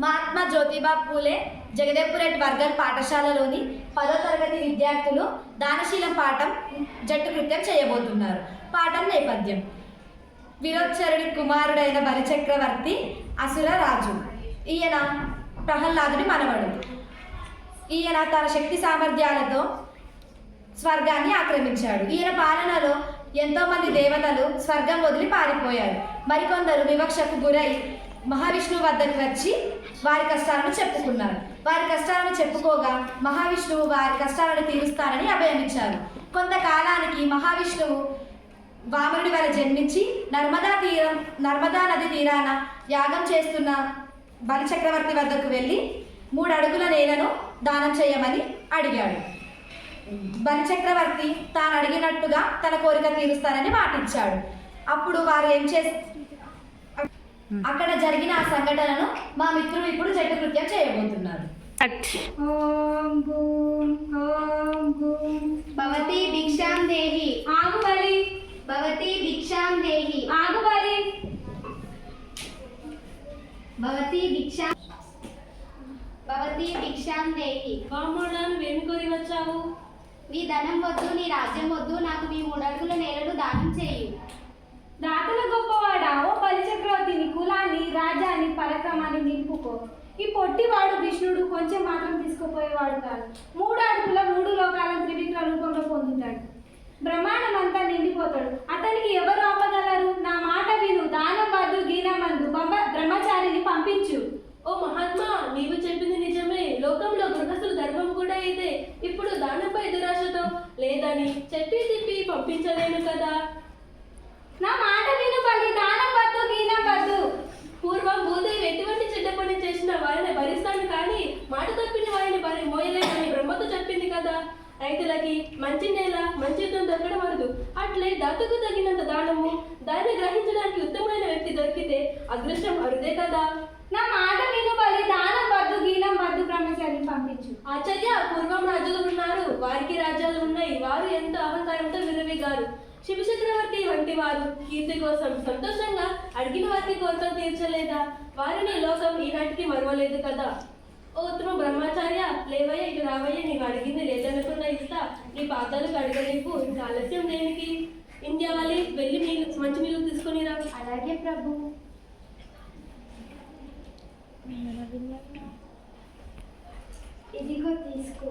మహాత్మా జ్యోతిబా పూలే జగదేవ్పూర్ వర్గల్ పాఠశాలలోని 10వ తరగతి విద్యార్థులు దానశీలం పాఠం జట్టు కృత్యం చేయబోతున్నారు. పాఠం నేపథ్యం: విరోచరుడి కుమారుడైన బలిచక్రవర్తి అసుర రాజు. ఈయన ప్రహ్లాదుడి మనవడు. ఈయన తన శక్తి సామర్థ్యాలతో స్వర్గాన్ని ఆక్రమించాడు. ఈయన పాలనలో ఎంతోమంది దేవతలు స్వర్గం వదిలి పారిపోయారు. మరికొందరు వివక్షకు గురై మహావిష్ణువు వద్దకు వచ్చి వారి కష్టాలను చెప్పుకున్నారు. వారి కష్టాలను చెప్పుకోగా మహావిష్ణువు వారి కష్టాలను తీరుస్తారని అభయమిచ్చారు. కొంతకాలానికి మహావిష్ణువు వామనుడి వల్ల జన్మించి నర్మదా నది తీరాన యాగం చేస్తున్న బలిచక్రవర్తి వద్దకు వెళ్ళి 3 అడుగుల నేలను దానం చేయమని అడిగాడు. బలిచక్రవర్తి తాను అడిగినట్టుగా తన కోరిక తీరుస్తానని మాటిచ్చాడు. అప్పుడు వారు ఏం అక్కడ జరిగిన ఆ సంఘటనను మా మిత్రులు ఇప్పుడు జట్టు కృత్యం చేయబోతున్నారు. ఓం భూం ఓం భూం భవతి భిక్షాం దేహి. ఆగు బలి. భవతి భిక్షాం దేహి. ఆగు బలి. భవతి భిక్షాం దేహి. బామ్మోడా నువ్వేమి కోరి వచ్చావు? నీ ధనం వద్దు, నీ రాజ్యం వద్దు, నాకు నీ 3 అడుగుల నేలను దానం చేయు. దాతల గొప్పవాడా, ఓ బలిచక్రవర్తి, నీ కులాన్ని, రాజ్యాన్ని, పరాక్రమాన్ని నింపుకో. ఈ పొట్టివాడు విష్ణుడు కొంచెం మాత్రం తీసుకుపోయేవాడు కాదు. 3 అడుగుల 3 లోకాలను త్రివిక్ర రూపంలో పొందుతాడు. బ్రహ్మాండం అంతా నిండిపోతాడు. అతనికి ఎవరు ఆపగలరు? నా మాట విను. దానం వద్దు, గీనం వద్దు, బ్రహ్మచారిని పంపించు. ఓ మహాత్మా, నీవు చెప్పింది నిజమే. లోకంలో గృహస్థుల ధర్మం కూడా ఇదే. ఇప్పుడు దానంపై దురాశతో లేదని చెప్పి తిప్పి పంపించలేను కదా. నా మాట విను బలి. దానం వద్దు, గీనం వద్దు. పూర్వం భూదేవి ఎటువంటి చెడ్డ పని చేసిన వారిని భరిస్తాను కానీ మాట తప్పిన వారిని మోయలేదని బ్రహ్మతో చెప్పింది కదా. రైతులకి మంచి నేల, మంచి యుద్ధం దొరకడం అరుదు. అట్లే దాతకు తగినంత దానము, దాన్ని గ్రహించడానికి ఉత్తమమైన వ్యక్తి దొరికితే అదృష్టం అరుదే కదా. నా మాట విను బలి. దానం వద్దు, గీనం వద్దు, బ్రహ్మచారిని పంపించు. ఆచార్య, పూర్వం రాజులు ఉన్నారు, వారికి రాజ్యాలు ఉన్నాయి. వారు ఎంతో అహంకారంతో విరవిగారు. శివచక్రవర్తి వంటి వారు కీర్తి కోసం సంతోషంగా అడిగిన వారికి కోరికలు తీర్చలేదా? వారిని లోకం ఈనాటికి మరవలేదు కదా. ఓ ఉత్తమ బ్రహ్మచార్య, లేవయ్య, ఇటు రావయ్య. నీవు అడిగింది లేదనకుండా ఇస్తా. నీ పాత్రలకు అడగలేపు. ఇంకా ఆలస్యం దేనికి? ఇండియా వాళ్ళి వెళ్ళి మంచి నీళ్ళు తీసుకొని రా. అలాగే ప్రభు. ఇదిగో తీసుకో.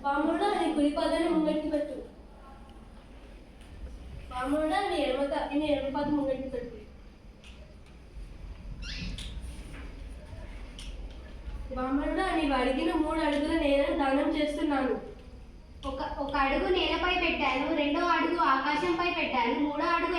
బాముడా, నీ కుడి పాదాన్ని ముంగట్టి పెట్టు. బాముడా, నీ ఎడమ పాదం ముంగట్టి పెట్టు. బాముడా, నీవు అడిగిన 3 అడుగుల నేలను దానం చేస్తున్నాను. ఒక అడుగు నేలపై పెట్టాను, 2వ అడుగు ఆకాశంపై పెట్టాను, 3వ అడుగు